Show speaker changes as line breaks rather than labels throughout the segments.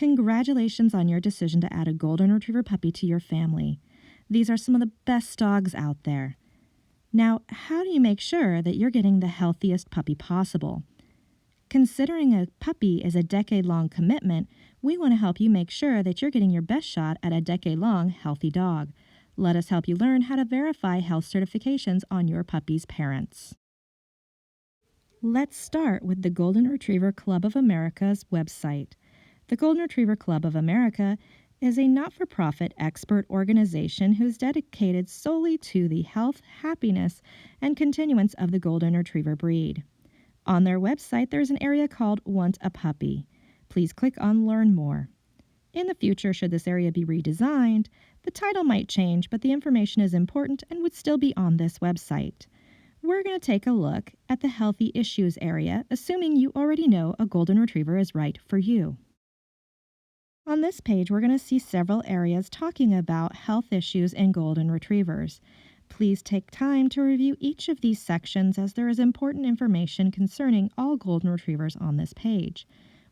Congratulations on your decision to add a Golden Retriever puppy to your family. These are some of the best dogs out there. Now, how do you make sure that you're getting the healthiest puppy possible? Considering a puppy is a decade-long commitment, we want to help you make sure that you're getting your best shot at a decade-long healthy dog. Let us help you learn how to verify health certifications on your puppy's parents. Let's start with the Golden Retriever Club of America's website. The Golden Retriever Club of America is a not-for-profit expert organization who's dedicated solely to the health, happiness, and continuance of the Golden Retriever breed. On their website, there's an area called Want a Puppy. Please click on Learn More. In the future, should this area be redesigned, the title might change, but the information is important and would still be on this website. We're going to take a look at the Healthy Issues area, assuming you already know a Golden Retriever is right for you. On this page, we're going to see several areas talking about health issues in Golden Retrievers. Please take time to review each of these sections as there is important information concerning all Golden Retrievers on this page.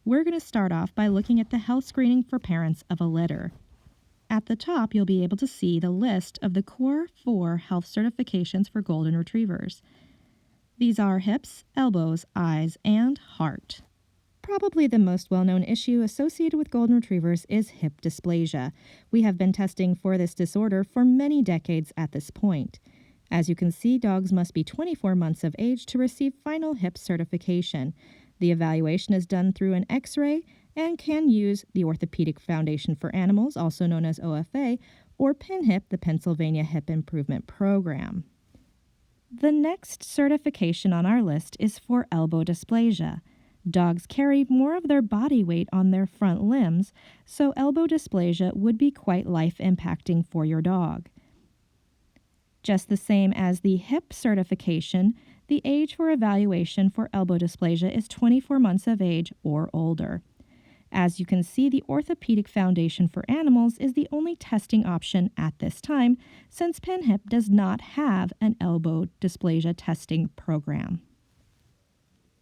We're going to start off by looking at the health screening for parents of a litter. At the top, you'll be able to see the list of the Core 4 health certifications for Golden Retrievers. These are hips, elbows, eyes, and heart. Probably the most well-known issue associated with Golden Retrievers is hip dysplasia. We have been testing for this disorder for many decades at this point. As you can see, dogs must be 24 months of age to receive final hip certification. The evaluation is done through an X-ray and can use the Orthopedic Foundation for Animals, also known as OFA, or PennHIP, the Pennsylvania Hip Improvement Program. The next certification on our list is for elbow dysplasia. Dogs carry more of their body weight on their front limbs, so elbow dysplasia would be quite life-impacting for your dog. Just the same as the hip certification, the age for evaluation for elbow dysplasia is 24 months of age or older. As you can see, the Orthopedic Foundation for Animals is the only testing option at this time, since PennHIP does not have an elbow dysplasia testing program.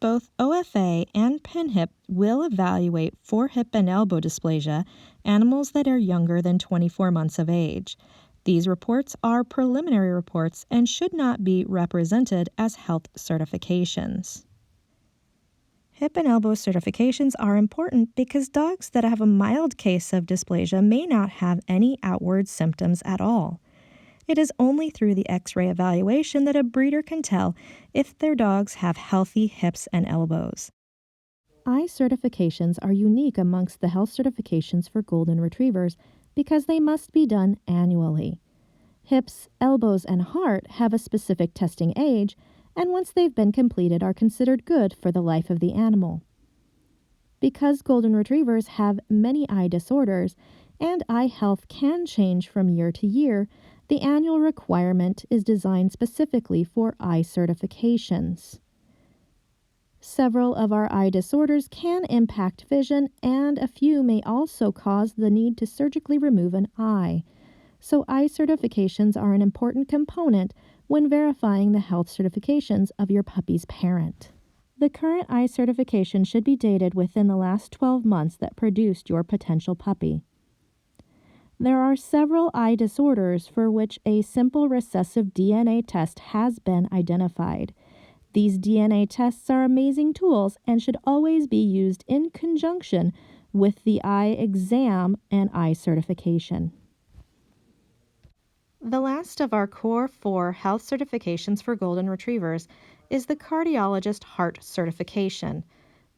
Both OFA and PennHIP will evaluate for hip and elbow dysplasia animals that are younger than 24 months of age. These reports are preliminary reports and should not be represented as health certifications. Hip and elbow certifications are important because dogs that have a mild case of dysplasia may not have any outward symptoms at all. It is only through the X-ray evaluation that a breeder can tell if their dogs have healthy hips and elbows. Eye certifications are unique amongst the health certifications for Golden Retrievers because they must be done annually. Hips, elbows, and heart have a specific testing age, and once they've been completed are considered good for the life of the animal. Because Golden Retrievers have many eye disorders, and eye health can change from year to year, the annual requirement is designed specifically for eye certifications. Several of our eye disorders can impact vision, and a few may also cause the need to surgically remove an eye. So eye certifications are an important component when verifying the health certifications of your puppy's parent. The current eye certification should be dated within the last 12 months that produced your potential puppy. There are several eye disorders for which a simple recessive DNA test has been identified. These DNA tests are amazing tools and should always be used in conjunction with the eye exam and eye certification. The last of our Core 4 health certifications for Golden Retrievers is the Cardiologist Heart Certification.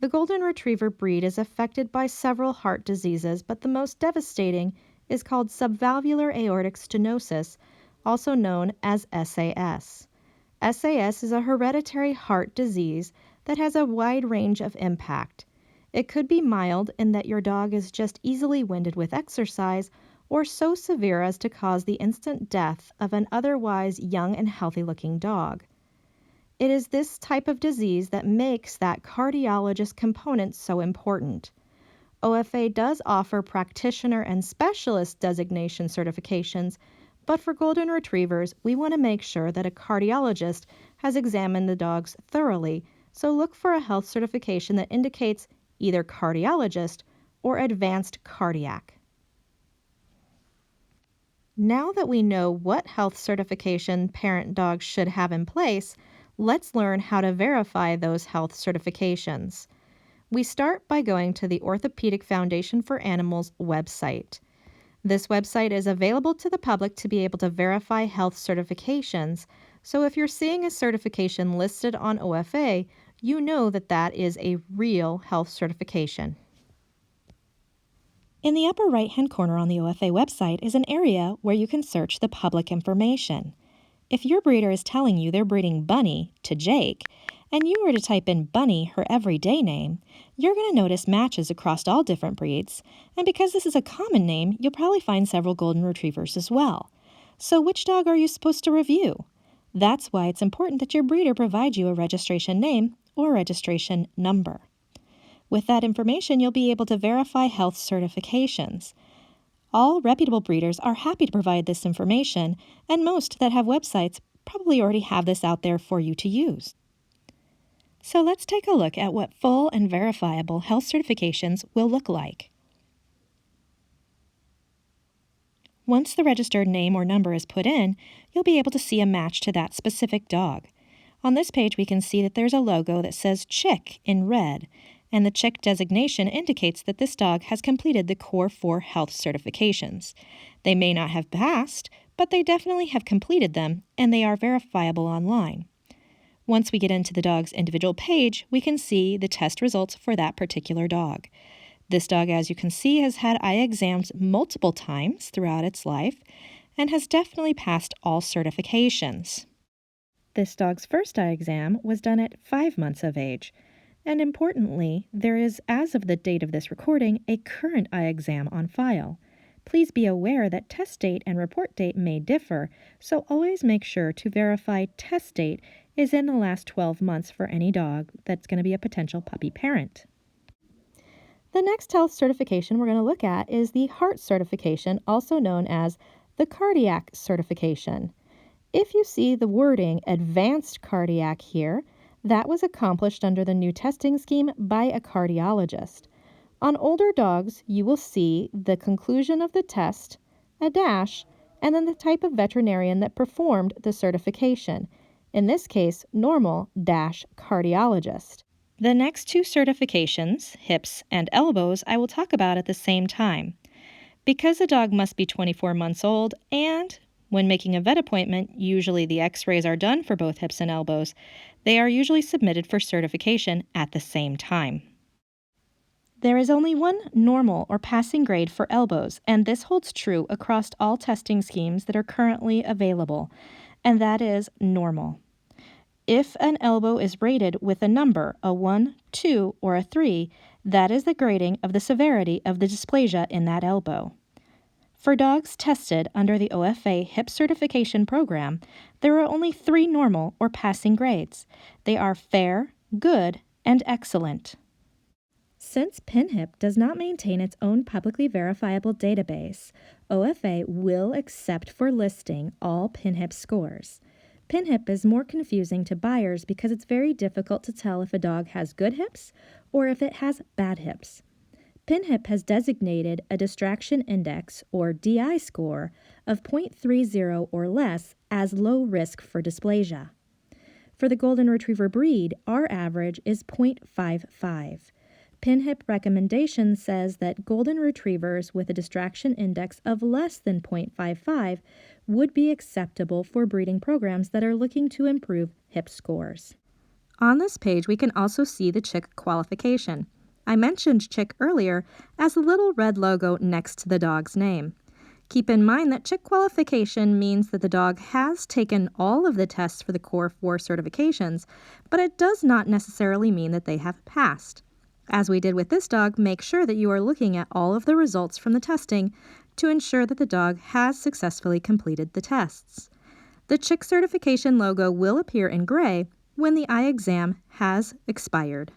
The Golden Retriever breed is affected by several heart diseases, but the most devastating is called subvalvular aortic stenosis, also known as SAS. SAS is a hereditary heart disease that has a wide range of impact. It could be mild in that your dog is just easily winded with exercise, or so severe as to cause the instant death of an otherwise young and healthy-looking dog. It is this type of disease that makes that cardiologist component so important. OFA does offer practitioner and specialist designation certifications, but for Golden Retrievers, we want to make sure that a cardiologist has examined the dogs thoroughly, so look for a health certification that indicates either cardiologist or advanced cardiac. Now that we know what health certification parent dogs should have in place, let's learn how to verify those health certifications. We start by going to the Orthopedic Foundation for Animals website. This website is available to the public to be able to verify health certifications, so if you're seeing a certification listed on OFA, you know that that is a real health certification. In the upper right-hand corner on the OFA website is an area where you can search the public information. If your breeder is telling you they're breeding Bunny to Jake, and you were to type in Bunny, her everyday name, you're going to notice matches across all different breeds, and because this is a common name, you'll probably find several Golden Retrievers as well. So which dog are you supposed to review? That's why it's important that your breeder provide you a registration name or registration number. With that information, you'll be able to verify health certifications. All reputable breeders are happy to provide this information, and most that have websites probably already have this out there for you to use. So let's take a look at what full and verifiable health certifications will look like. Once the registered name or number is put in, you'll be able to see a match to that specific dog. On this page, we can see that there's a logo that says Chick in red, and the Chick designation indicates that this dog has completed the Core 4 health certifications. They may not have passed, but they definitely have completed them, and they are verifiable online. Once we get into the dog's individual page, we can see the test results for that particular dog. This dog, as you can see, has had eye exams multiple times throughout its life and has definitely passed all certifications. This dog's first eye exam was done at 5 months of age. And importantly, there is, as of the date of this recording, a current eye exam on file. Please be aware that test date and report date may differ, so always make sure to verify test date is in the last 12 months for any dog that's going to be a potential puppy parent. The next health certification we're going to look at is the heart certification, also known as the cardiac certification. If you see the wording advanced cardiac here, that was accomplished under the new testing scheme by a cardiologist. On older dogs, you will see the conclusion of the test, a dash, and then the type of veterinarian that performed the certification. In this case, normal-cardiologist. The next two certifications, hips and elbows, I will talk about at the same time. Because a dog must be 24 months old and when making a vet appointment, usually the x-rays are done for both hips and elbows, they are usually submitted for certification at the same time. There is only one normal or passing grade for elbows, and this holds true across all testing schemes that are currently available, and that is normal. If an elbow is rated with a number, a 1, 2, or a 3, that is the grading of the severity of the dysplasia in that elbow. For dogs tested under the OFA HIP certification program, there are only 3 normal or passing grades. They are fair, good, and excellent. Since PINHIP does not maintain its own publicly verifiable database, OFA will accept for listing all PINHIP scores. PINHIP is more confusing to buyers because it's very difficult to tell if a dog has good hips or if it has bad hips. PINHIP has designated a distraction index, or DI score, of 0.30 or less as low risk for dysplasia. For the Golden Retriever breed, our average is 0.55. PINHIP recommendation says that Golden Retrievers with a distraction index of less than 0.55 would be acceptable for breeding programs that are looking to improve hip scores. On this page, we can also see the Chick qualification. I mentioned Chick earlier as a little red logo next to the dog's name. Keep in mind that Chick qualification means that the dog has taken all of the tests for the Core 4 certifications, but it does not necessarily mean that they have passed. As we did with this dog, make sure that you are looking at all of the results from the testing to ensure that the dog has successfully completed the tests. The Chick certification logo will appear in gray when the eye exam has expired.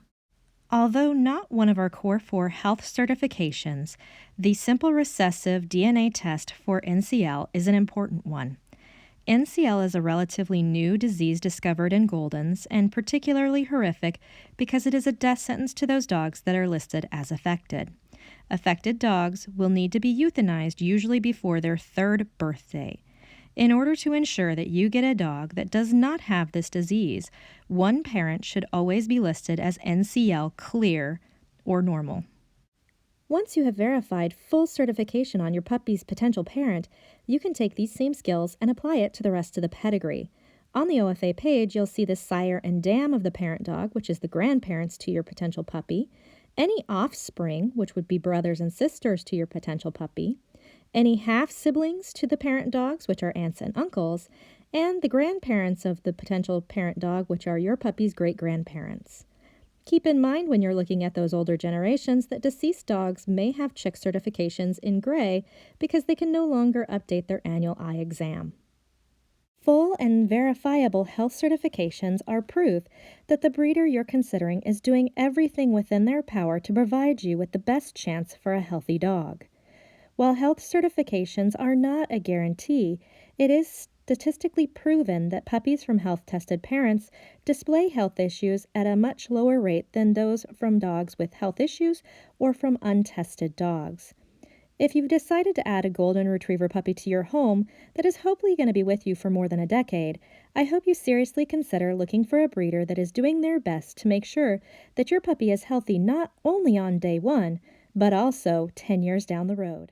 Although not one of our Core 4 health certifications, the simple recessive DNA test for NCL is an important one. NCL is a relatively new disease discovered in Goldens and particularly horrific because it is a death sentence to those dogs that are listed as affected. Affected dogs will need to be euthanized usually before their 3rd birthday. In order to ensure that you get a dog that does not have this disease, one parent should always be listed as NCL clear or normal. Once you have verified full certification on your puppy's potential parent, you can take these same skills and apply it to the rest of the pedigree. On the OFA page, you'll see the sire and dam of the parent dog, which is the grandparents to your potential puppy, any offspring, which would be brothers and sisters to your potential puppy, any half-siblings to the parent dogs, which are aunts and uncles, and the grandparents of the potential parent dog, which are your puppy's great-grandparents. Keep in mind when you're looking at those older generations that deceased dogs may have chick certifications in gray because they can no longer update their annual eye exam. Full and verifiable health certifications are proof that the breeder you're considering is doing everything within their power to provide you with the best chance for a healthy dog. While health certifications are not a guarantee, it is statistically proven that puppies from health-tested parents display health issues at a much lower rate than those from dogs with health issues or from untested dogs. If you've decided to add a golden retriever puppy to your home that is hopefully going to be with you for more than a decade, I hope you seriously consider looking for a breeder that is doing their best to make sure that your puppy is healthy not only on day one, but also 10 years down the road.